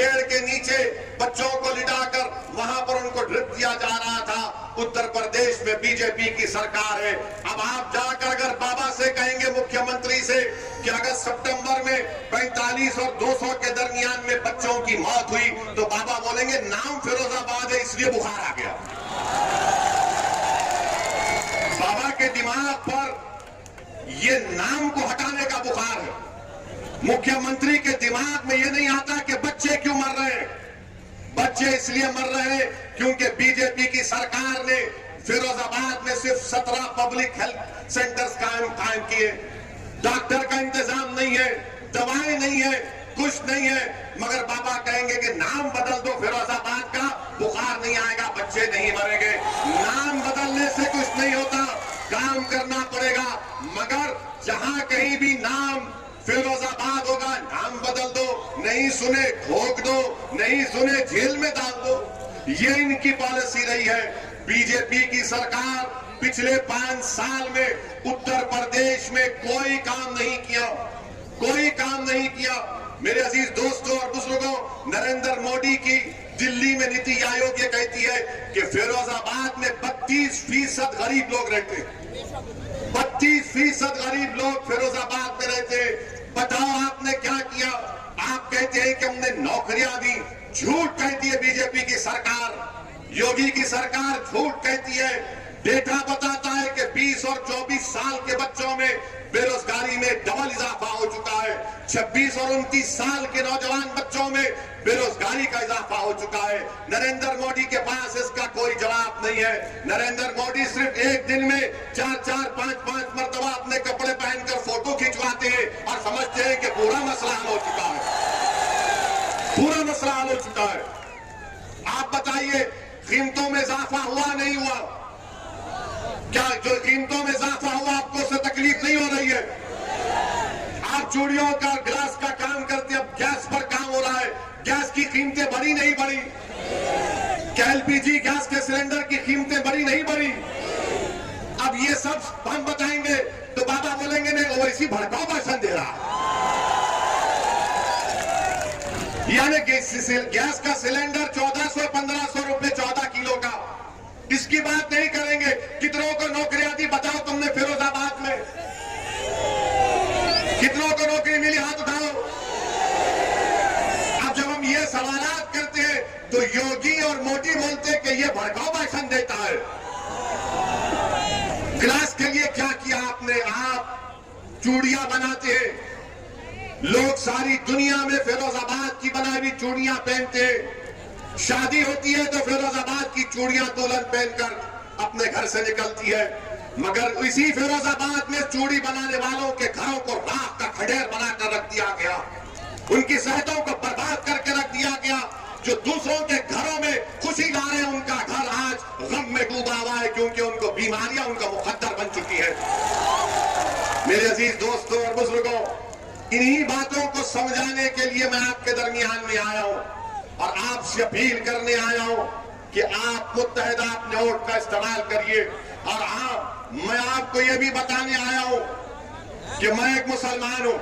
पेड़ के नीचे बच्चों को लिटाकर वहां पर उनको ड्रिप किया जा रहा था। उत्तर प्रदेश में बीजेपी की सरकार है। अब आप जाकर अगर बाबा से कहेंगे, मुख्यमंत्री से, कि अगर सितंबर में 45 और 200 के दरमियान में बच्चों की मौत हुई तो बाबा बोलेंगे नाम फिरोजाबाद है इसलिए बुखार आ गया। बाबा के दिमाग पर ये नाम को हटाने का बुखार है। मुख्यमंत्री के दिमाग में ये नहीं आता कि बच्चे क्यों मर रहे हैं। बच्चे इसलिए मर रहे हैं क्योंकि बीजेपी की सरकार ने फिरोजाबाद में सिर्फ 17 पब्लिक हेल्थ सेंटर्स कायम किए। डॉक्टर का इंतजाम नहीं है, दवाएं नहीं है, कुछ नहीं है, मगर बाबा कहेंगे कि नाम बदल दो फिरोजाबाद का, बुखार नहीं आएगा, बच्चे नहीं मरेंगे। नाम बदलने से कुछ नहीं होता, काम करना पड़ेगा। मगर जहां कहीं भी नाम फिरोजाबाद होगा, नाम बदल दो, नहीं सुने ठोक दो, नहीं सुने जेल में डाल दो। ये इनकी पॉलिसी रही है। बीजेपी की सरकार पिछले 5 साल में उत्तर प्रदेश में कोई काम नहीं किया, कोई काम नहीं किया। मेरे अजीज दोस्तों और बुजुर्गों, नरेंद्र मोदी की दिल्ली में नीति आयोग ये कहती है कि फिरोजाबाद में 32% गरीब लोग रहते हैं। 32% गरीब लोग फिरोजाबाद में रहते हैं। बताओ आपने क्या किया? आप कहते हैं कि हमने नौकरियां दी। झूठ कहती है बीजेपी की सरकार, योगी की सरकार झूठ कहती है। डेटा बताता है कि 20 और 24 साल के बच्चों में बेरोजगारी में डबल इजाफा हो चुका है। 26 और 29 साल के नौजवान बच्चों में बेरोजगारी का इजाफा हो चुका है। नरेंद्र मोदी के पास इसका कोई जवाब नहीं है। नरेंद्र मोदी सिर्फ एक दिन में 4-4, 5-5 मरतबा अपने कपड़े पहनकर फोटो खिंचवाते हैं और समझते हैं कि पूरा मसला हल हो चुका है, पूरा मसला हल हो चुका है। आप बताइए, कीमतों में इजाफा हुआ नहीं हुआ? क्या जो कीमतों में इजाफा हुआ आपको उससे तकलीफ नहीं हो रही है? आप चूड़ियों का, ग्लास का काम करते, अब गैस पर काम हो रहा है। गैस की कीमतें बढ़ी नहीं बढ़ी? क्या एलपीजी गैस के सिलेंडर की कीमतें बढ़ी नहीं बढ़ी? अब ये सब हम बताएंगे तो बाबा बोलेंगे नहीं, वो इसी भड़काऊ भाषण दे रहा। यानी गैस का सिलेंडर 1400-1500 रुपए 14 किलो का, इसकी बात नहीं करेंगे। कितनों को नौकरियां दी बताओ तुमने फिरोजाबाद में? कितनों को नौकरी मिली? हाथ उठाओ। अब जब हम ये सवालात करते हैं तो योगी और मोदी बोलते हैं कि ये भड़काऊ भाषण देता है। ग्लास के लिए क्या किया आपने? आप चूड़ियां बनाते हैं, लोग सारी दुनिया में फिरोजाबाद की बनाई हुई चूड़ियां पहनते हैं। शादी होती है तो फिरोजाबाद की चूड़ियां दुल्हन पहनकर अपने घर से निकलती है। मगर इसी फिरोजाबाद में चूड़ी बनाने वालों के घरों को राख का खडेर बनाकर रख दिया गया, उनकी सेहतों को बर्बाद करके रख दिया गया। जो दूसरों के घरों में खुशी ला रहे हैं, उनका घर आज गम में डूबा हुआ है क्योंकि उनको बीमारियां उनका मुकद्दर बन चुकी है। मेरे अजीज दोस्तों और बुजुर्गों, इन्हीं बातों को समझाने के लिए मैं आपके दरमियान में आया हूं और आपसे अपील करने आया हूं कि आप मुत्तहिदा अपने वोट का इस्तेमाल करिए। और हाँ, मैं आपको यह भी बताने आया हूं कि मैं एक मुसलमान हूं,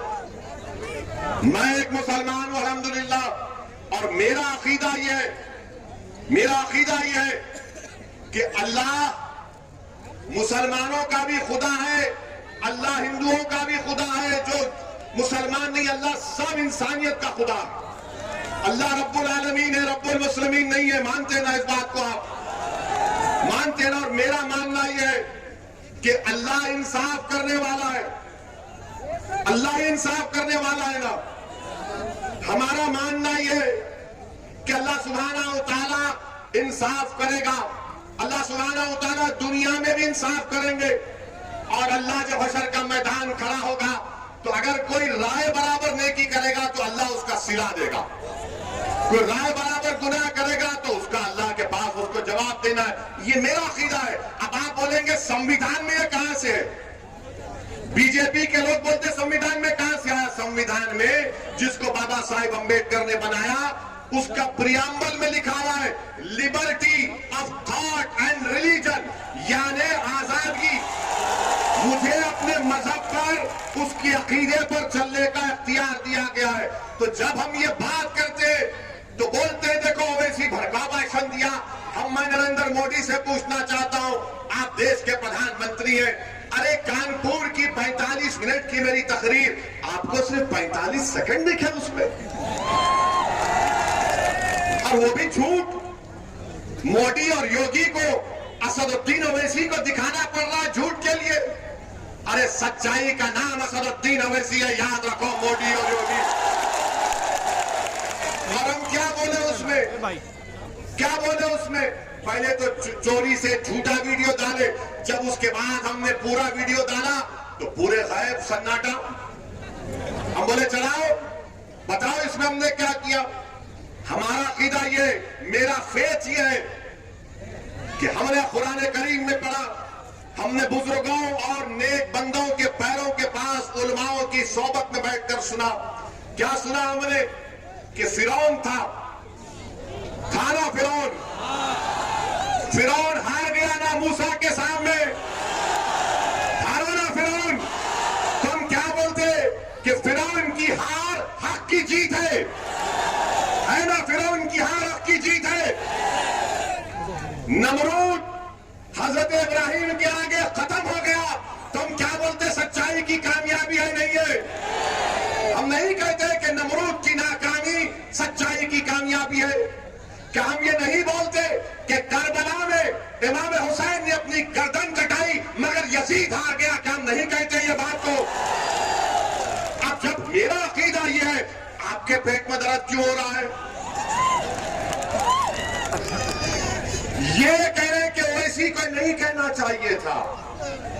मैं एक मुसलमान हूं अल्हम्दुलिल्लाह। और मेरा अकीदा यह है कि अल्लाह मुसलमानों का भी खुदा है, अल्लाह हिंदुओं का भी खुदा है। जो मुसलमान नहीं, अल्लाह सब इंसानियत का खुदा है। अल्लाह रब्बुल आलमीन है, रब्बुल मुस्लिमीन नहीं है। मानते ना इस बात को? आप मानते ना? और मेरा मानना यह है कि अल्लाह इंसाफ करने वाला है, अल्लाह इंसाफ करने वाला है ना। हमारा मानना यह है कि अल्लाह सुब्हानहू व तआला इंसाफ करेगा। अल्लाह सुब्हानहू व तआला दुनिया में भी इंसाफ करेंगे। और अल्लाह जब हशर का मैदान खड़ा होगा तो अगर कोई राय बराबर नेकी करेगा तो अल्लाह उसका सिला देगा, कोई राय बराबर गुनाह करेगा तो उसका अल्लाह के पास उसको जवाब देना है। ये मेरा अकीदा है। अब आप बोलेंगे संविधान में ये कहां से है? बीजेपी के लोग बोलते संविधान में कहां से आया? संविधान में जिसको बाबा साहेब अंबेडकर ने बनाया, उसका प्रियम्बल में लिखा हुआ है liberty of thought and religion, यानी आजादी, मुझे अपने मजहब पर, उसकी अकीदे पर चलने का इख्तियार दिया गया है। तो जब हम ये बात करते मोदी से पूछना चाहता हूं, आप देश के प्रधानमंत्री हैं, अरे कानपुर की 45 मिनट की मेरी तकरीर आपको सिर्फ 45 सेकंड दिखे उसमें, और वो भी झूठ। मोदी और योगी को, असदुद्दीन ओवैसी को दिखाना पड़ रहा है झूठ के लिए। अरे सच्चाई का नाम असदुद्दीन ओवैसी है, याद रखो, मोदी और योगी। और हम क्या बोले उसमें, क्या बोले उसमें? पहले तो चोरी से झूठा वीडियो डाले, जब उसके बाद हमने पूरा वीडियो डाला तो पूरे गायब, सन्नाटा। हम बोले चलाओ, बताओ इसमें हमने क्या किया। हमारा अकीदा ये, मेरा फेथ ये है कि हमने कुरान करीम में पढ़ा, हमने बुजुर्गों और नेक बंदों के पैरों के पास उलमाओं की सोबत में बैठकर सुना। क्या सुना हमने? कि फिरौन था ना फिरौन, फिरौन हार गया ना मूसा के सामने, हारा ना फिरौन। तो हम क्या बोलते कि फिरौन की हार हक की जीत है ना? फिरौन की हार हक की जीत है। नमरूद हजरत इब्राहिम के आगे खत्म हो गया, तो हम क्या बोलते? सच्चाई की कामयाबी है, नहीं है। हम नहीं कहते कि नमरूद की नाकामी सच्चाई की कामयाबी है। क्या हम ये नहीं बोलते कि करबला में इमाम हुसैन ने अपनी गर्दन कटाई मगर यजीद हार गया? क्या हम नहीं कहते ये बात को? अब जब मेरा अकीदा ये है, आपके पेट में दर्द क्यों हो रहा है? ये कह रहे कि ओवैसी को नहीं कहना चाहिए था,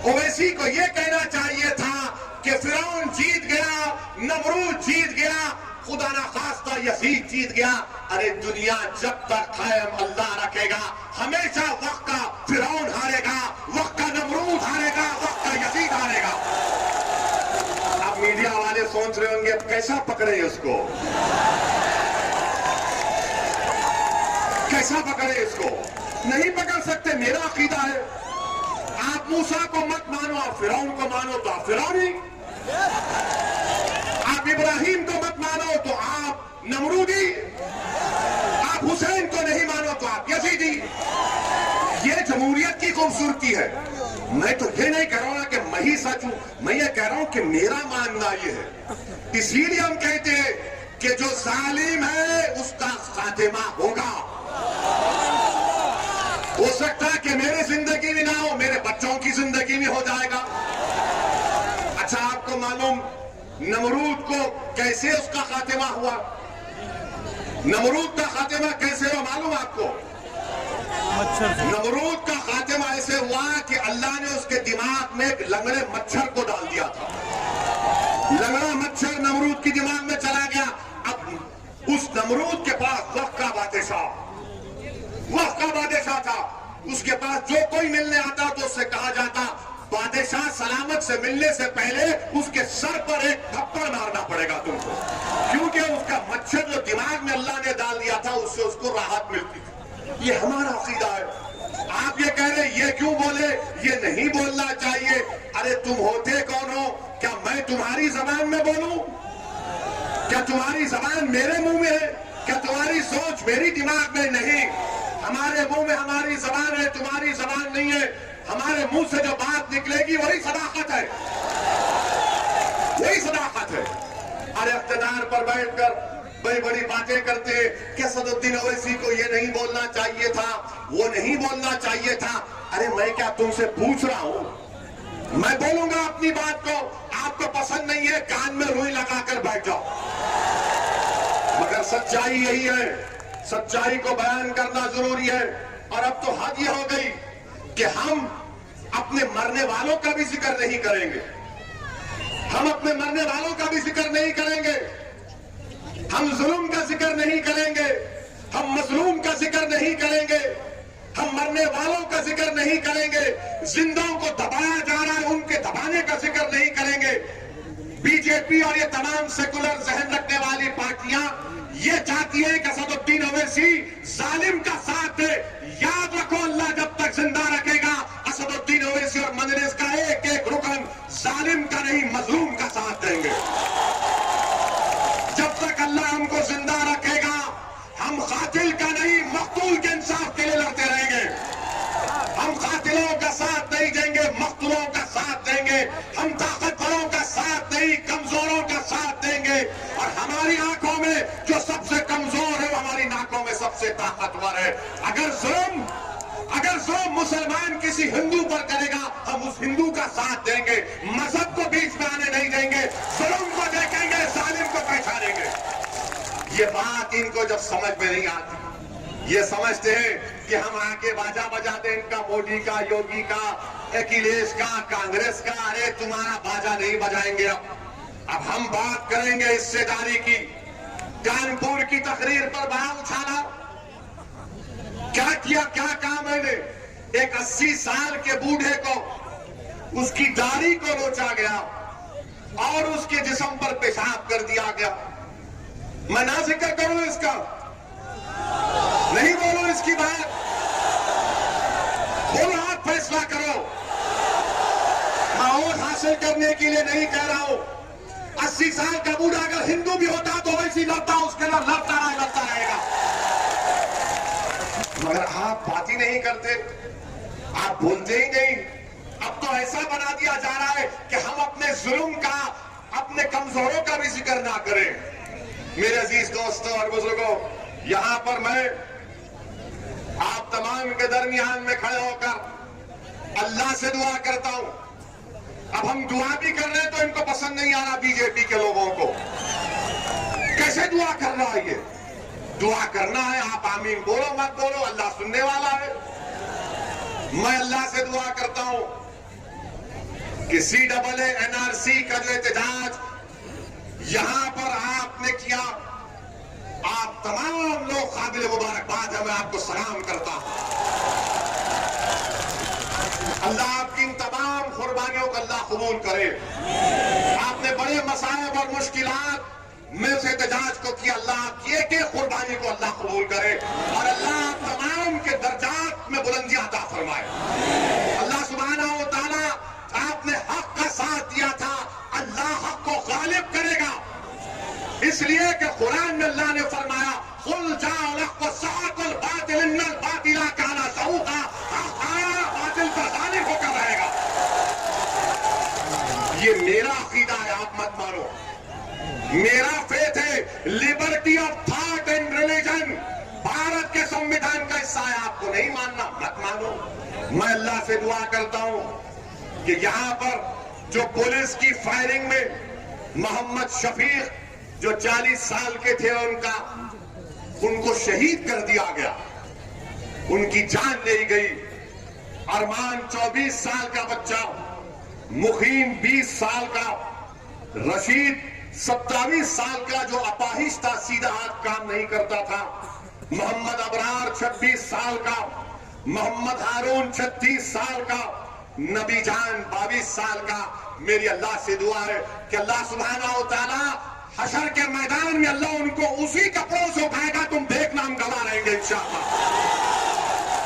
ओवैसी को ये कहना चाहिए था कि फिरौन जीत गया, नमरूद जीत गया, खुदा ना खास्ता यजीद जीत गया। अरे दुनिया जब तक कायम अल्लाह रखेगा, हमेशा वक्त का फिरौन हारेगा, वक्त का नमरूद हारेगा, वक्त का यजीद हारेगा। अब मीडिया वाले सोच रहे होंगे अब कैसा पकड़े उसको, कैसा पकड़े इसको? नहीं पकड़ सकते। मेरा अकीदा है, आप मूसा को मत मानो, आप फिरौन को मानो तो आप फिरौनी, आप इब्राहिम को मत मानो तो आप नमरूदी, आप हुसैन को नहीं मानो तो आप यजीदी। ये जमहूरियत की खूबसूरती है। मैं तो ये नहीं कह रहा हूं कि मैं ही सच हूं, मैं ये कह रहा हूं कि मेरा मानना ये है। इसीलिए हम कहते हैं कि जो जालिम है उसका खातिमा होगा। हो सकता है कि मेरी जिंदगी में ना हो, मेरे बच्चों की जिंदगी में हो जाएगा। अच्छा, आपको मालूम नमरूद को कैसे उसका खातिमा हुआ? नमरूद का खातिमा कैसे हुआ मालूम आपको? नमरूद का खातिमा ऐसे हुआ कि अल्लाह ने उसके दिमाग में एक लंगड़े मच्छर को डाल दिया था। लंगड़ा मच्छर नमरूद के दिमाग में चला गया। अब उस नमरूद के पास वक्त का बादशाह था, उसके पास जो कोई मिलने आता तो उससे कहा जाता बादशाह सलामत से मिलने से पहले उसके सर पर एक थप्पड़ मारना पड़ेगा तुमको, क्योंकि उसका मच्छर जो दिमाग में अल्लाह ने डाल दिया था उससे उसको राहत मिलती थी। ये हमारा अकीदा है। आप ये कह रहे ये क्यों बोले? ये नहीं बोलना चाहिए। अरे तुम होते कौन हो? क्या मैं तुम्हारी जबान में बोलूं? क्या तुम्हारी जबान मेरे मुंह में है? क्या तुम्हारी सोच मेरी दिमाग में? नहीं, हमारे मुंह में हमारी जबान है, तुम्हारी जबान नहीं है। हमारे मुंह से जो बात निकलेगी वही सदाकत है, वही सदाकत है। अरे इख्तिदार पर बैठकर बड़ी बड़ी बातें करते कि असदुद्दीन ओवैसी को ये नहीं बोलना चाहिए था, वो नहीं बोलना चाहिए था। अरे मैं क्या तुमसे पूछ रहा हूं? मैं बोलूंगा अपनी बात को, आपको पसंद नहीं है कान में रुई लगाकर बैठ जाओ, मगर सच्चाई यही है। सच्चाई को बयान करना जरूरी है। और अब तो हद ये हो गई कि हम अपने मरने वालों का भी जिक्र नहीं करेंगे, हम अपने मरने वालों का भी जिक्र नहीं करेंगे, हम जुल्म का जिक्र नहीं करेंगे, हम मजलूम का जिक्र नहीं करेंगे, हम मरने वालों का जिक्र नहीं करेंगे, जिंदाओं को दबाया जा रहा है उनके दबाने का जिक्र नहीं करेंगे। बीजेपी और ये तमाम सेकुलर जहन रखने वाली पार्टियां ये चाहती है कि असदुद्दीन ओवैसी जालिम का साथ दे। याद रखो, अल्लाह जब तक जिंदा रखेगा असदुद्दीन ओवैसी और मजलिस का एक एक रुकन जालिम का नहीं मजलूम का साथ देंगे। जब तक अल्लाह हमको जिंदा रखेगा हम कातिल का नहीं मकतूल के इंसाफ के लिए लड़ते रहेंगे। नहीं, कमजोरों का साथ देंगे। और हमारी आंखों में जो सबसे कमजोर है वो हमारी नाकों में सबसे ताकतवर है। अगर जुल्म मुसलमान किसी हिंदू पर करेगा, हम उस हिंदू का साथ देंगे, मजहब को बीच में आने नहीं देंगे, जुल्म को देखेंगे, जालिम को पहचानेंगे। ये बात इनको जब समझ में नहीं आती, ये समझते हैं कि हम आके बाजा बजाते इनका, मोदी का, योगी का, अखिलेश का, कांग्रेस का। अरे तुम्हारा बाजा नहीं बजाएंगे। अब हम बात करेंगे हिस्सेदारी की। कानपुर की तकरीर पर बड़ा उछाला, क्या किया, क्या कहा मैंने? एक 80 साल के बूढ़े को उसकी दाढ़ी को नोचा गया और उसके जिस्म पर पेशाब कर दिया गया। मैं ना जिक्र करूं इसका, नहीं बोलो इसकी बात, बोलो आप फैसला करो। मैं वोट हासिल करने के लिए नहीं कह रहा हूं। 80 साल का बूढ़ा अगर हिंदू भी होता तो वैसी लड़ता, उसके लिए लड़ता रहेगा। मगर आप बात ही नहीं करते, आप बोलते ही नहीं। अब तो ऐसा बना दिया जा रहा है कि हम अपने जुल्म का, अपने कमजोरों का भी जिक्र ना करें। मेरे अजीज दोस्तों और बुजुर्गों, यहां पर मैं आप तमाम के दरमियान में खड़े होकर अल्लाह से दुआ करता हूं। अब हम दुआ भी कर रहे हैं तो इनको पसंद नहीं आ रहा बीजेपी के लोगों को। कैसे दुआ कर रहा है ये? दुआ करना है, आप आमीन बोलो मत बोलो, अल्लाह सुनने वाला है। मैं अल्लाह से दुआ करता हूं कि CAA NRC का जो एहतजाज यहां पर आपने किया, आप तमाम लोग काबिल मुबारकबाद है, मैं आपको सलाम करता हूं। अल्लाह आपकी इन तमाम कुर्बानियों को अल्लाह कबूल करे। आपने बड़े मसाइब और मुश्किलात में उस एहतजाज को किया, अल्लाह आपकी एक एक कुर्बानी को अल्लाह कबूल करे और अल्लाह तमाम के दर्जात में बुलंदियां अता फरमाए। अल्लाह सुब्हानहू व तआला, आपने हक का साथ दिया था, अल्लाह हक को गालिब करेगा। इसलिए कि कुरान में अल्लाह ने फरमाया, कुल जाओ लक वसाकुल बातिल इन्नल बातिला काना ज़हूका, बातिल का गालिब होकर रहेगा। ये मेरा अकीदा है, आप मत मानो। मेरा फेथ है, liberty of thought and religion, Bharat के संविधान का हिस्सा है। आपको नहीं मानना, मत मानो। मैं अल्लाह से दुआ करता हूं कि यहां पर जो पुलिस की फायरिंग में मोहम्मद शफीक जो 40 साल के थे, उनको शहीद कर दिया गया, उनकी जान ले गई। अरमान 24 साल का बच्चा, मुकीम 20 साल का, रशीद 27 साल का जो अपाहिज था, सीधा हाथ काम नहीं करता था, मोहम्मद अबरार 26 साल का, मोहम्मद हारून 36 साल का, नबी जान 22 साल का। मेरी अल्लाह से दुआ है कि अल्लाह सुब्हानहू व तआला हशर के मैदान में अल्लाह उनको उसी कपड़ों से उठाएगा। तुम देखना, हम गवाह रहेंगे इंशाअल्लाह।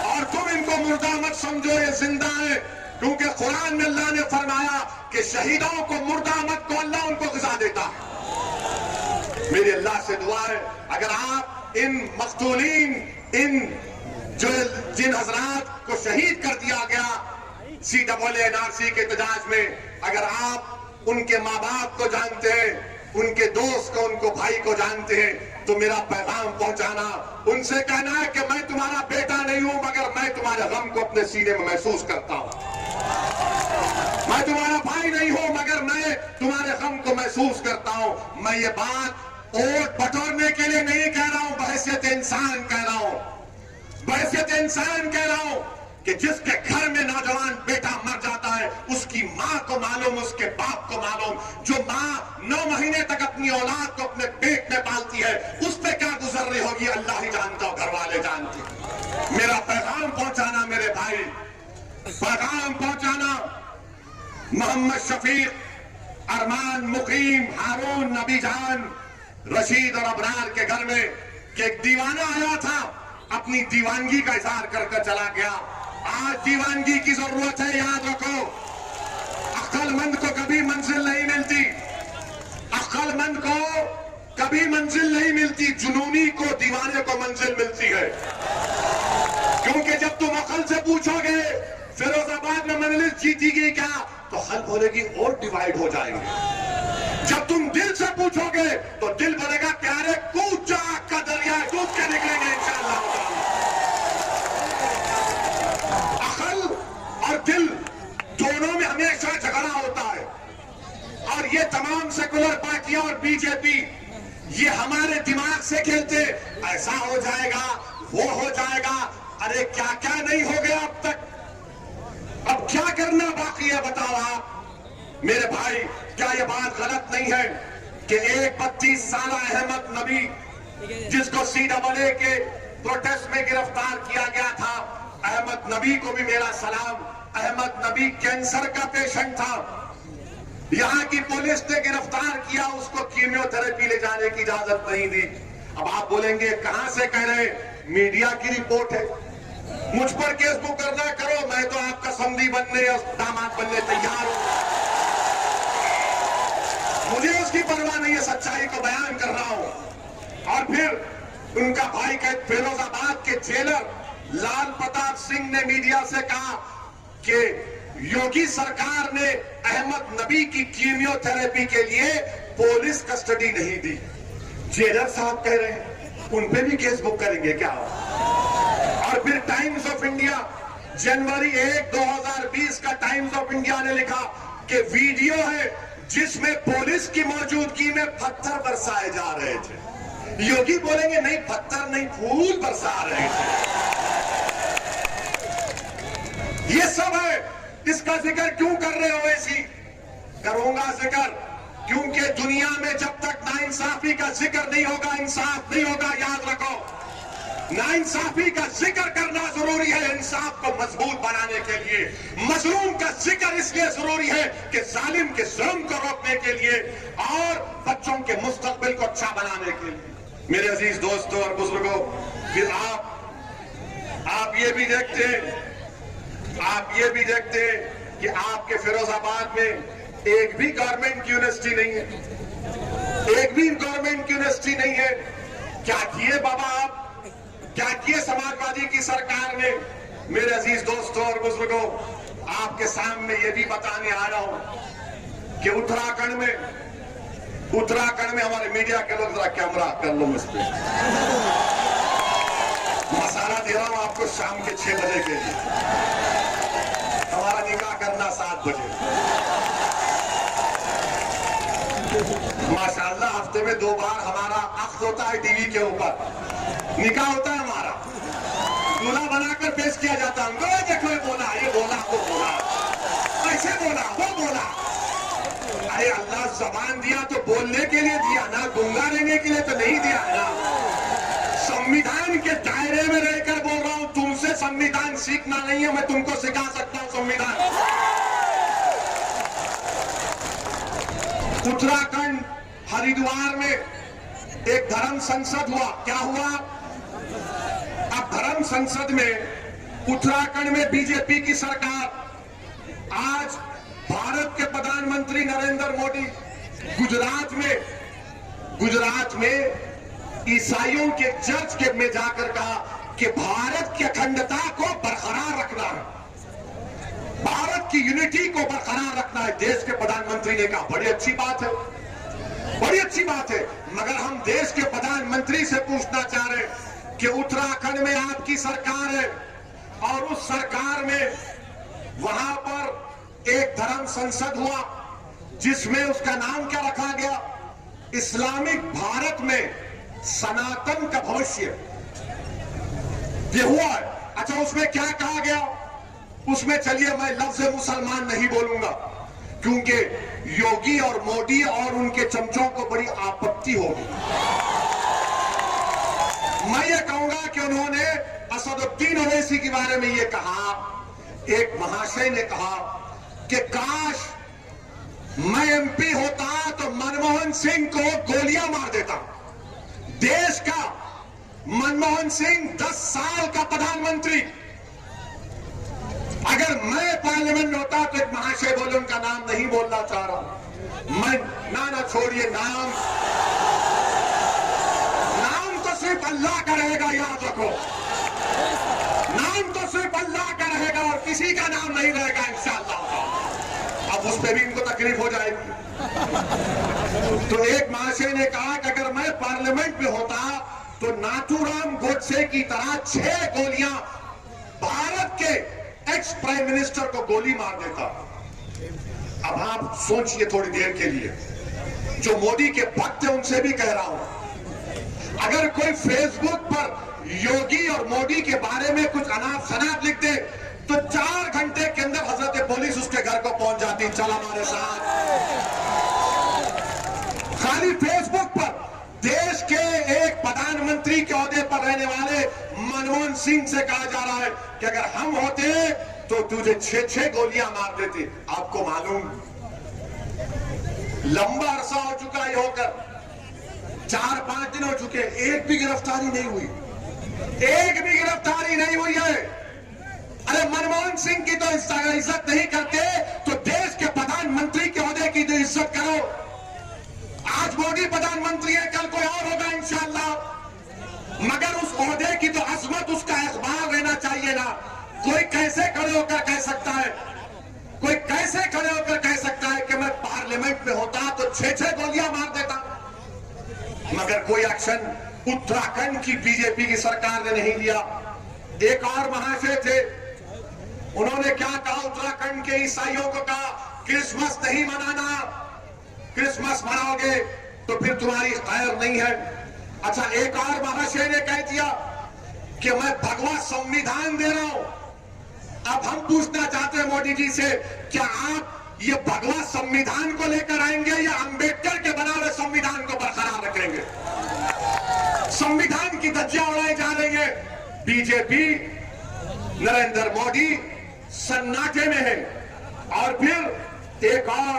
और तुम इनको मुर्दा मत समझो, ये जिंदा है, क्योंकि कुरान में अल्लाह ने फरमाया कि शहीदों को मुर्दा मत, तो अल्लाह उनको ग़िज़ा देता है। मेरी अल्लाह से दुआ है, अगर आप इन मक़तूलीन, जिन हजरात को शहीद कर दिया गया CAA NRC के एहतजाज में, अगर आप उनके माँ बाप को जानते हैं, उनके दोस्त को, उनको भाई को जानते हैं, तो मेरा पैगाम पहुंचाना, उनसे कहना है कि मैं तुम्हारा बेटा नहीं हूं, मगर मैं तुम्हारे गम को अपने सीने में महसूस करता हूं। मैं तुम्हारा भाई नहीं हूं, मगर मैं तुम्हारे गम को महसूस करता हूं। मैं ये बात वोट बटोरने के लिए नहीं कह रहा हूं, बहैसियत इंसान कह रहा हूं, बहैसियत इंसान कह रहा हूं कि जिसके घर में नौजवान बेटा मर जाता है, उसकी मां को मालूम, उसके बाप को मालूम। जो मां 9 महीने तक अपनी औलाद को अपने पेट में पालती है, उस पर क्या गुजर रही होगी, अल्लाह ही जानता, घर वाले जानते। मेरा पैगाम पहुंचाना मेरे भाई, पैगाम पहुंचाना मोहम्मद शफीक, अरमान, मुकीम, हारून, नबी जान, रशीद और अबरार के घर में कि एक दीवाना आया था, अपनी दीवानगी का इजहार कर चला गया। आज दीवानगी की जरूरत है, याद रखो। अक्लमंद को कभी मंजिल नहीं मिलती, अक्लमंद को कभी मंजिल नहीं मिलती, जुनूनी को, दीवाने को मंजिल मिलती है। क्योंकि जब तुम अकल से पूछोगे, फिरोजाबाद में मजलिस कांग्रेस जीतेगी क्या, तो हल बोलेगी और डिवाइड हो जाएंगे। जब तुम दिल से पूछोगे तो दिल बोलेगा प्यारे कूद जा, आग का दरिया कूद के निकलेंगे इंशाअल्लाह। अकल और दिल दोनों में हमेशा झगड़ा होता है, और ये तमाम सेकुलर पार्टियां और बीजेपी ये हमारे दिमाग से खेलते, ऐसा हो जाएगा वो हो जाएगा। अरे क्या क्या नहीं हो गया अब तक, अब क्या करना बाकी है बताओ आप मेरे भाई। क्या ये बात गलत नहीं है कि एक 32 साल अहमद नबी जिसको CAA के प्रोटेस्ट में गिरफ्तार किया गया था, अहमद नबी को भी मेरा सलाम। अहमद नबी कैंसर का पेशेंट था, यहां की पुलिस ने गिरफ्तार किया, उसको कीमियोथेरेपी ले जाने की इजाजत नहीं दी। अब आप बोलेंगे कहां से कह रहे हैं, मीडिया की रिपोर्ट है, मुझ पर केस बुक करना करो, मैं तो आपका समधी बनने और दामाद बनने तैयार हूं, मुझे उसकी परवाह नहीं है, सच्चाई को बयान कर रहा हूं। और फिर उनका भाई का फिरोजाबाद के जेलर लाल प्रताप सिंह ने मीडिया से कहा कि योगी सरकार ने अहमद नबी की कीमियोथेरेपी के लिए पुलिस कस्टडी नहीं दी। जेलर साहब कह रहे हैं उन पे भी केस बुक करेंगे क्या। और फिर टाइम्स ऑफ इंडिया जनवरी 1, 2020 का टाइम्स ऑफ इंडिया ने लिखा कि वीडियो है जिसमें पुलिस की मौजूदगी में पत्थर बरसाए जा रहे थे। योगी बोलेंगे नहीं पत्थर नहीं फूल बरसा रहे थे। ये सब है, इसका जिक्र क्यों कर रहे हो ऐसी? करूंगा जिक्र क्योंकि दुनिया में जब तक नाइंसाफी का जिक्र नहीं होगा इंसाफ नहीं होगा। याद रखो, नाइंसाफी का जिक्र करना जरूरी है इंसाफ को मजबूत बनाने के लिए। मजलूम का जिक्र इसलिए जरूरी है कि जालिम के जुल्म को रोकने के लिए और बच्चों के मुस्तकबिल को अच्छा बनाने के लिए। मेरे अजीज दोस्तों और बुजुर्गों, फिर आप ये भी देखते हैं कि आपके फिरोजाबाद में एक भी गवर्नमेंट यूनिवर्सिटी नहीं है, एक भी गवर्नमेंट यूनिवर्सिटी नहीं है। क्या किए बाबा आप, क्या किए समाजवादी की सरकार ने? मेरे अजीज दोस्तों और बुजुर्गों, आपके सामने ये भी बताने आ रहा हूं कि उत्तराखंड में हमारे मीडिया के लोग, जरा कैमरा कर लो मुझ पे, मसाला दे रहा हूं आपको शाम के 6 बजे के लिए, हमारा निकाह करना 7 बजे। माशाल्लाह हफ्ते में 2 बार हमारा अक्स होता है टीवी के ऊपर, निकाह होता है हमारा, दूल्हा बनाकर पेश किया जाता है हमको। देखो ये बोला, वो बोला, ऐसे बोला, वो बोला। अरे अल्लाह जबान दिया तो बोलने के लिए दिया ना, गूंगा रहने के लिए तो नहीं दिया ना। संविधान के दायरे में रहकर बोल रहा हूं, तुमसे संविधान सीखना नहीं है, मैं तुमको सिखा सकता हूं संविधान। उत्तराखंड हरिद्वार में एक धर्म संसद हुआ। क्या हुआ? अब धर्म संसद में उत्तराखंड में बीजेपी की सरकार, आज भारत के प्रधानमंत्री नरेंद्र मोदी गुजरात में ईसाइयों के चर्च के में जाकर कहा कि भारत की अखंडता को बरकरार रखना है, भारत की यूनिटी को बरकरार रखना है। देश के प्रधानमंत्री ने कहा बड़ी अच्छी बात है, बड़ी अच्छी बात है, मगर हम देश के प्रधानमंत्री से पूछना चाह रहे हैं कि उत्तराखंड में आपकी सरकार है और उस सरकार में वहां पर एक धर्म संसद हुआ जिसमें उसका नाम क्या रखा गया? इस्लामिक भारत में सनातन का भविष्य, ये हुआ है। अच्छा, उसमें क्या कहा गया? उसमें चलिए मैं लफ्ज मुसलमान नहीं बोलूंगा क्योंकि योगी और मोदी और उनके चमचों को बड़ी आपत्ति होगी। मैं ये कहूंगा कि उन्होंने असदुद्दीन ओवैसी के बारे में ये कहा, एक महाशय ने कहा कि काश मैं एमपी होता तो मनमोहन सिंह को गोलियां मार देता। देश का मनमोहन सिंह 10 साल का प्रधानमंत्री, अगर मैं पार्लियामेंट में होता तो एक महाशय बोले, उनका नाम नहीं बोलना चाह रहा मैं, ना छोड़िए, नाम तो सिर्फ अल्लाह का रहेगा, याद रखो, नाम तो सिर्फ अल्लाह का रहेगा और किसी का नाम नहीं रहेगा इंशाअल्लाह। अब उस पर भी इनको तकलीफ हो जाएगी। तो एक महाशय ने कहा कि अगर मैं पार्लियामेंट में होता तो नाथूराम गोडसे की तरह 6 गोलियां भारत के एक्स प्राइम मिनिस्टर को गोली मार देता। अब आप सोचिए थोड़ी देर के लिए, जो मोदी के भक्त हैं उनसे भी कह रहा हूं, अगर कोई फेसबुक पर योगी और मोदी के बारे में कुछ अनाप शनाप लिख दे तो 4 घंटे के अंदर हजरत पुलिस उसके घर को पहुंच जाती। चल हमारे साथ। खाली फेसबुक पर देश के एक प्रधानमंत्री के ओहदे पर रहने वाले मनमोहन सिंह से कहा जा रहा है कि अगर हम होते तो तुझे 6 गोलियां मार देते। आपको मालूम, लंबा अरसा हो चुका है होकर, 4-5 दिन हो चुके, एक भी गिरफ्तारी नहीं हुई, एक भी गिरफ्तारी नहीं हुई है। अरे मनमोहन सिंह की तो इज्जत नहीं करते तो देश के प्रधानमंत्री के ओहदे की तो इज्जत करो। आज मोदी प्रधानमंत्री है, कल कोई और होगा इंशाअल्लाह, मगर उस ओहदे की तो अजमत, उसका अखबार रहना चाहिए ना। कोई कैसे खड़े होकर कह सकता है, कोई कैसे खड़े होकर कह सकता है कि मैं पार्लियामेंट में होता तो 6 गोलियां मार देता। मगर कोई एक्शन उत्तराखंड की बीजेपी की सरकार ने नहीं लिया। एक और महाशय थे, उन्होंने क्या कहा, उत्तराखंड के ईसाइयों को कहा क्रिसमस नहीं मनाना, क्रिसमस मनाओगे तो फिर तुम्हारी खैर नहीं है। अच्छा, एक और महाशय ने कह दिया कि मैं भगवा संविधान दे रहा हूं। अब हम पूछना चाहते हैं मोदी जी से, क्या आप ये भगवा संविधान को लेकर आएंगे या अंबेडकर के बना हुए संविधान को बरकरार रखेंगे? संविधान की धज्जियां उड़ाई जा रही है। बीजेपी, नरेंद्र मोदी सन्नाटे में है। और फिर एक और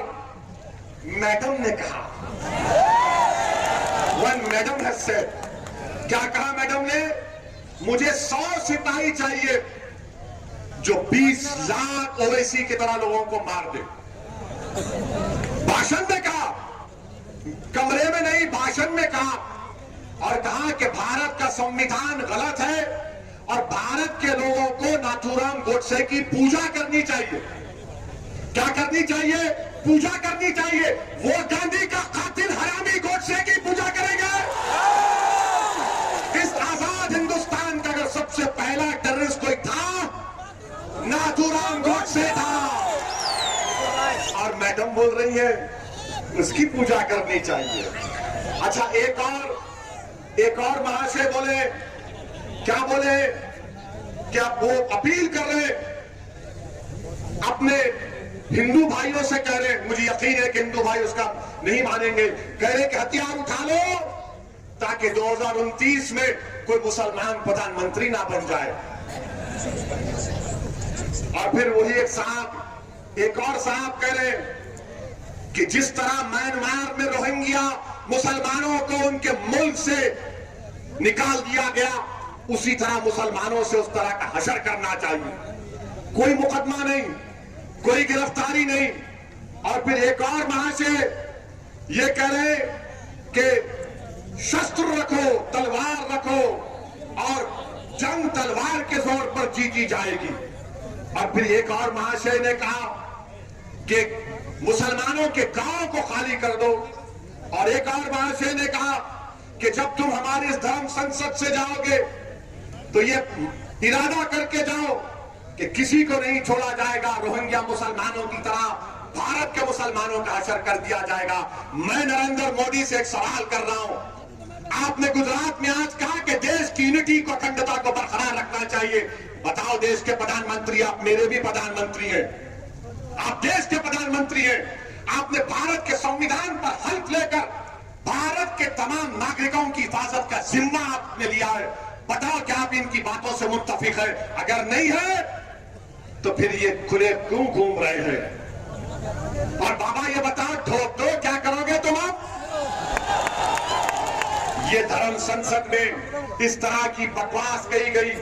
मैडम ने कहा, वन मैडम हैज सेड, क्या कहा मैडम ने, मुझे 100 सिपाही चाहिए जो 20 लाख ओवैसी की तरह लोगों को मार दे। भाषण में कहा, कमरे में नहीं, भाषण में कहा। और कहा कि भारत का संविधान गलत है और भारत के लोगों को नाथूराम गोडसे की पूजा करनी चाहिए। क्या करनी चाहिए? पूजा करनी चाहिए। वो गांधी का कातिल हरामी गोडसे की पूजा करेंगे। इस आजाद हिंदुस्तान का अगर सबसे पहला टेररिस्ट कोई था, नाथूराम गोडसे था। और मैडम बोल रही है उसकी पूजा करनी चाहिए। अच्छा, एक और महाशय बोले, क्या बोले, क्या वो अपील कर रहे अपने हिंदू भाइयों से, कह रहे, मुझे यकीन है कि हिंदू भाई उसका नहीं मानेंगे, कह रहे कि हथियार उठा लो ताकि 2029 में कोई मुसलमान प्रधानमंत्री ना बन जाए। और फिर वही एक और साहब कह रहे कि जिस तरह म्यांमार में रोहिंग्या मुसलमानों को उनके मुल्क से निकाल दिया गया, उसी तरह मुसलमानों से उस तरह का हशर करना चाहिए। कोई मुकदमा नहीं, कोई गिरफ्तारी नहीं। और फिर एक और महाशय ये कह रहे कि शस्त्र रखो, तलवार रखो और जंग तलवार के जोर पर जीती जाएगी। और फिर एक और महाशय ने कहा कि मुसलमानों के गांव को खाली कर दो। और एक और महाशय ने कहा कि जब तुम हमारे इस धर्म संसद से जाओगे तो ये इरादा करके जाओ कि किसी को नहीं छोड़ा जाएगा, रोहिंग्या मुसलमानों की तरह भारत के मुसलमानों का हशर कर दिया जाएगा। मैं नरेंद्र मोदी से एक सवाल कर रहा हूं, आपने गुजरात में आज कहा कि देश की यूनिटी को, अखंडता को बरकरार रखना चाहिए। बताओ, देश के प्रधानमंत्री, आप मेरे भी प्रधानमंत्री हैं, आप देश के प्रधानमंत्री हैं, आपने भारत के संविधान पर हल्फ लेकर भारत के तमाम नागरिकों की हिफाजत का जिम्मा आपने लिया है। बताओ क्या आप इनकी बातों से मुत्तफिक है? अगर नहीं है तो फिर ये खुले क्यों घूम रहे हैं? और बाबा ये बताओ, ठोक दो, क्या करोगे तुम अब? ये धर्म संसद में इस तरह की बकवास कही गई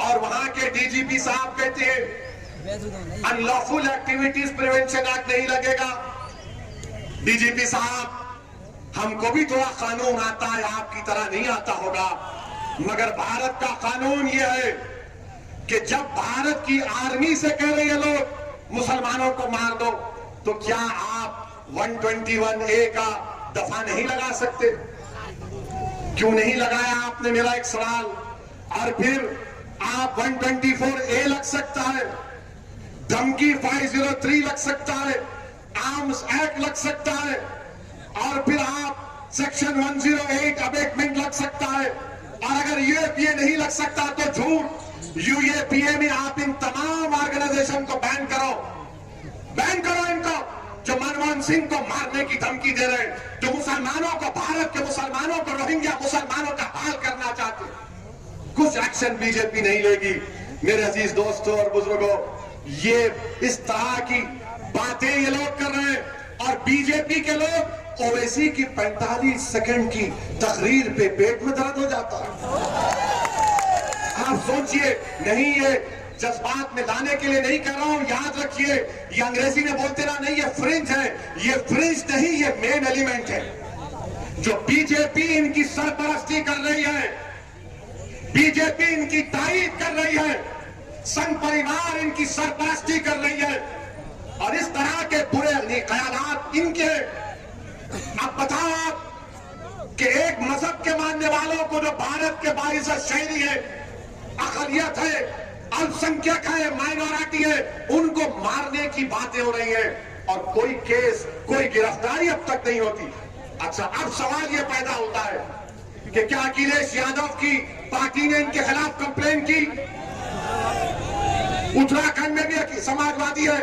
और वहां के डीजीपी साहब कहते हैं अनलॉफुल एक्टिविटीज प्रिवेंशन एक्ट नहीं लगेगा। डीजीपी साहब, हमको भी थोड़ा कानून आता है, आपकी तरह नहीं आता होगा, मगर भारत का कानून यह है कि जब भारत की आर्मी से कह रहे हैं लोग मुसलमानों को मार दो, तो क्या आप 121A का दफा नहीं लगा सकते? क्यों नहीं लगाया आपने, मेरा एक सवाल। और फिर आप 124A लग सकता है, धमकी 503 लग सकता है, आर्म्स एक्ट लग सकता है, और फिर आप सेक्शन 108 अबेटमेंट लग सकता है। और अगर यूएपीए नहीं लग सकता तो झूठ, यूएपीए में आप इन तमाम ऑर्गेनाइजेशन को बैन करो इनको, जो मनमोहन सिंह को मारने की धमकी दे रहे हैं, जो मुसलमानों को, भारत के मुसलमानों को, रोहिंग्या मुसलमानों का हाल करना चाहते। कुछ एक्शन बीजेपी नहीं लेगी। मेरे अजीज दोस्तों और बुजुर्गों, ये इस तरह की बातें ये लोग कर रहे हैं। और बीजेपी के लोग ओवैसी की 45 सेकंड की तकरीर पे पेट में दर्द हो जाता है। आप सोचिए, नहीं ये जज्बात में लाने के लिए नहीं कह रहा हूं, याद रखिए, ये अंग्रेजी में बोलते ना, नहीं ये फ्रिंज है, ये फ्रिंज नहीं, ये मेन एलिमेंट है। जो बीजेपी इनकी सरपरस्ती कर रही है, बीजेपी इनकी तारीफ कर रही है, संघ परिवार इनकी सरपरस्ती कर रही है, और इस तरह के बुरे ख्यालात इनके। अब बताओ आप कि एक मजहब के मानने वालों को, जो भारत के बाइज़्ज़त शहरी है, अक़लियत है, अल्पसंख्यक है, माइनॉरिटी है, उनको मारने की बातें हो रही हैं और कोई केस, कोई गिरफ्तारी अब तक नहीं होती। अच्छा, अब सवाल यह पैदा होता है कि क्या अखिलेश यादव की पार्टी ने इनके खिलाफ कंप्लेन की? उत्तराखंड में भी समाजवादी है,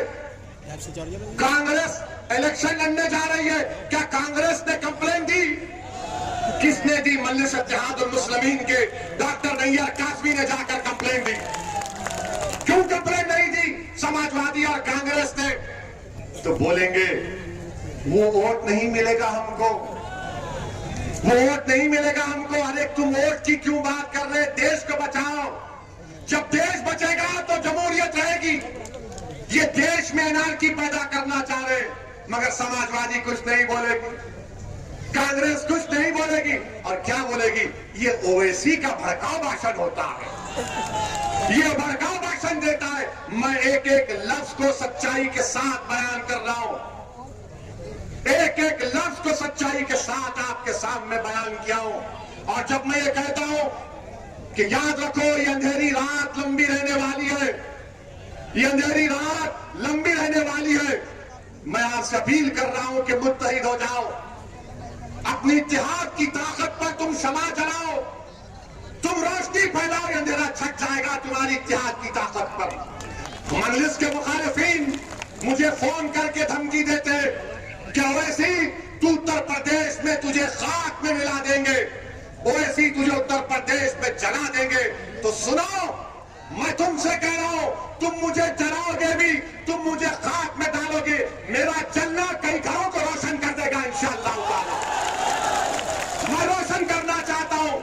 कांग्रेस इलेक्शन लड़ने जा रही है, क्या कांग्रेस ने कंप्लेन दी? किसने दी? मजलिस इत्तेहादुल मुस्लिमीन के डॉक्टर नैयर कासमी ने जाकर कंप्लेन दी। क्यों कंप्लेन नहीं दी समाजवादी और कांग्रेस ने? तो बोलेंगे वो वोट नहीं मिलेगा हमको, वो वोट नहीं मिलेगा हमको। अरे तुम वोट की क्यों बात कर रहे? देश को बचाओ। जब देश बचेगा तो जमहूरियत रहेगी। ये देश में अनार्की पैदा करना चाह रहे, मगर समाजवादी कुछ नहीं बोलेगी, कांग्रेस कुछ नहीं बोलेगी। और क्या बोलेगी? ये ओवैसी का भड़काऊ भाषण होता है, ये भड़काऊ भाषण देता है। मैं एक एक लफ्ज को सच्चाई के साथ बयान कर रहा हूं, एक एक लफ्ज को सच्चाई के साथ आपके सामने बयान किया हूं। और जब मैं ये कहता हूं कि याद रखो, ये अंधेरी रात लंबी रहने वाली है, ये अंधेरी रात लंबी रहने वाली है, मैं आपसे अपील कर रहा हूं कि मुत्तहिद हो जाओ, अपनी इत्तेहाद की ताकत पर तुम क्षमा चलाओ, तुम रोशनी फैलाओ, अंधेरा छट जाएगा तुम्हारी इत्तेहाद की ताकत पर। मजलिस के मुखालिफिन मुझे फोन करके धमकी देते कि ओवैसी तू उत्तर प्रदेश में तुझे खाक में मिला देंगे, ओवैसी तुझे उत्तर प्रदेश में जला देंगे। तो सुनो, मैं तुमसे कह रहा हूं, तुम मुझे जलाओगे भी, तुम मुझे खाक में डालोगे, मेरा जलना कई घरों को रोशन कर देगा इंशाअल्लाह ताला। मैं रोशन करना चाहता हूं।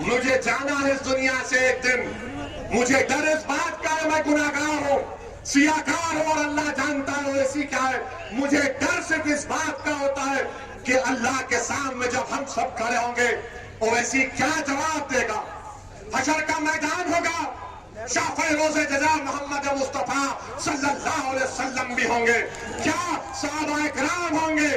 मुझे जाना है इस दुनिया से एक दिन। मुझे डर इस बात का है, मैं गुनाहगार हूं, सियाकार हूं, और अल्लाह जानता है ओवैसी क्या है। मुझे डर सिर्फ इस बात का होता है कि अल्लाह के सामने जब हम सब खड़े होंगे, ओवैसी क्या जवाब देगा। हशर का मैदान होगा, शाफ़े रोज़े जज़ा मोहम्मद मुस्तफा सल्लल्लाहु अलैहि वसल्लम भी होंगे, क्या सहाबा इकराम होंगे,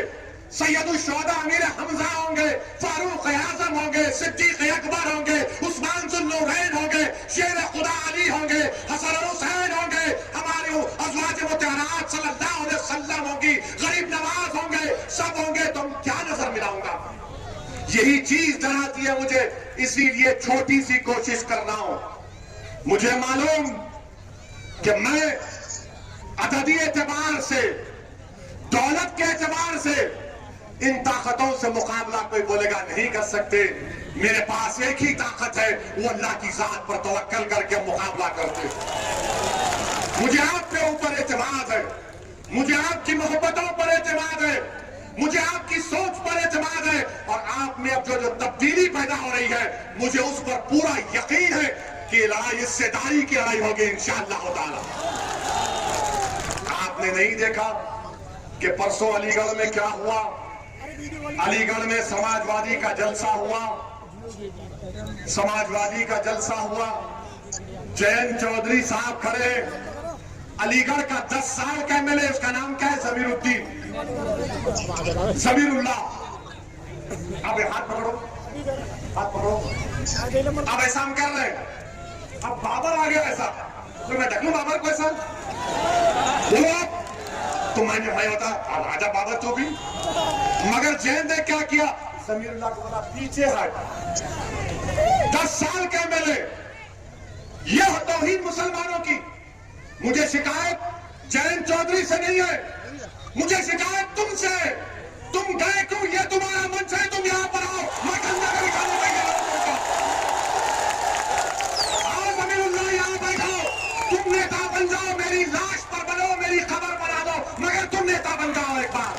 सैयदुल शुहदा अमीर हमजा होंगे, फारूक आज़म होंगे, सिद्दीक अकबर होंगे, उस्मान ज़ुन्नूरैन होंगे, शेर खुदा अली होंगे, हसन और हुसैन होंगे, हमारे अज़वाज मुतहहरात सल्लल्लाहु अलैहि वसल्लम होंगी, गरीब नवाज होंगे, सब होंगे। तो हम क्या नजर मिलाऊंगा? यही चीज डराती है मुझे, इसीलिए छोटी सी कोशिश कर रहा हूं। मुझे मालूम कि मैं अददी एतबार से, दौलत के एतबार से इन ताकतों से मुकाबला कोई बोलेगा नहीं कर सकते। मेरे पास एक ही ताकत है, वो अल्लाह की जात पर तवक्कल करके मुकाबला करते। मुझे आपके ऊपर एतमाद है, मुझे आपकी मोहब्बतों पर एतमाद है, मुझे आपकी सोच पर एतमाद है, और आप में अब जो तब्दीली पैदा हो रही है, मुझे उस पर पूरा यकीन है कि लड़ाई हिस्सेदारी की लड़ाई होगी इंशाअल्लाह ताला। आपने नहीं देखा कि परसों अलीगढ़ में क्या हुआ? अलीगढ़ में समाजवादी का जलसा हुआ, समाजवादी का जलसा हुआ, जयंत चौधरी साहब खड़े, अलीगढ़ का 10 साल का एमएलए, उसका नाम क्या है? जमीरुल्लाह। अब हाथ पकड़ो, हाथ पकड़ो। अब ऐसा हम कर रहे हैं, अब बाबर आ गया ऐसा, तो मैं ढकलू बाबर को ऐसा बोलो आप, तो मैं होता राजा बाबर तो भी। मगर जयंत ने क्या किया? जमीरुल्लाह को बोला पीछे हट। 10 साल का एमएलए, यह तौहीद मुसलमानों की। मुझे शिकायत जयंत चौधरी से नहीं है, मुझे शिकायत तुमसे है। तुम गए क्यों? ये तुम्हारा मंच है, तुम यहां पर आओ, मैं गंदा कर दिखाने देंगे। आओ जमीरुल्लाह, यहां बैठो, तुम नेता बन जाओ, मेरी लाश पर बनो, मेरी खबर बना दो, मगर तुम नेता बन जाओ एक बार।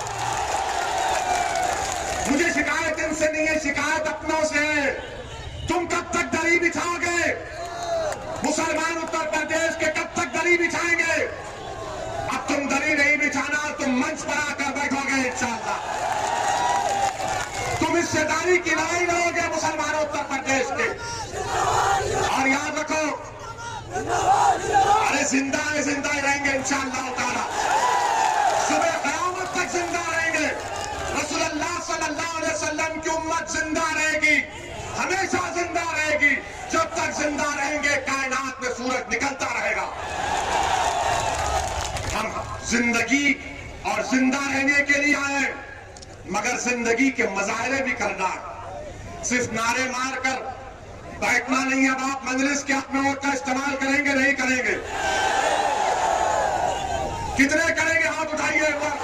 मुझे शिकायत इनसे नहीं है, शिकायत अपनों से है। तुम कब तक दरी बिछाओगे? मुसलमान उत्तर प्रदेश के कब तक दरी बिछाएंगे? अब तुम दरी नहीं बिछाना, तुम मंच पर आकर बैठोगे इंशाअल्लाह। तुम हिस्सेदारी की लड़ाई लड़ोगे मुसलमानों उत्तर प्रदेश के। और याद रखो, अरे जिंदा है, जिंदा ही रहेंगे इंशाअल्लाह ताला। सुबह क़यामत तक जिंदा रहेंगे। रसूलुल्लाह सल्लल्लाहु अलैहि वसल्लम की उम्मत जिंदा रहेगी, हमेशा जिंदा रहेगी। जब तक जिंदा रहेंगे कायनात में सूरज निकलता रहेगा। हम जिंदगी और जिंदा रहने के लिए आए, मगर जिंदगी के मजाहरे भी करना है। सिर्फ नारे मारकर बैठना नहीं है। अब आप मजलिस के हक में वोट का इस्तेमाल करेंगे नहीं करेंगे? कितने करेंगे? हाथ उठाइए एक बार।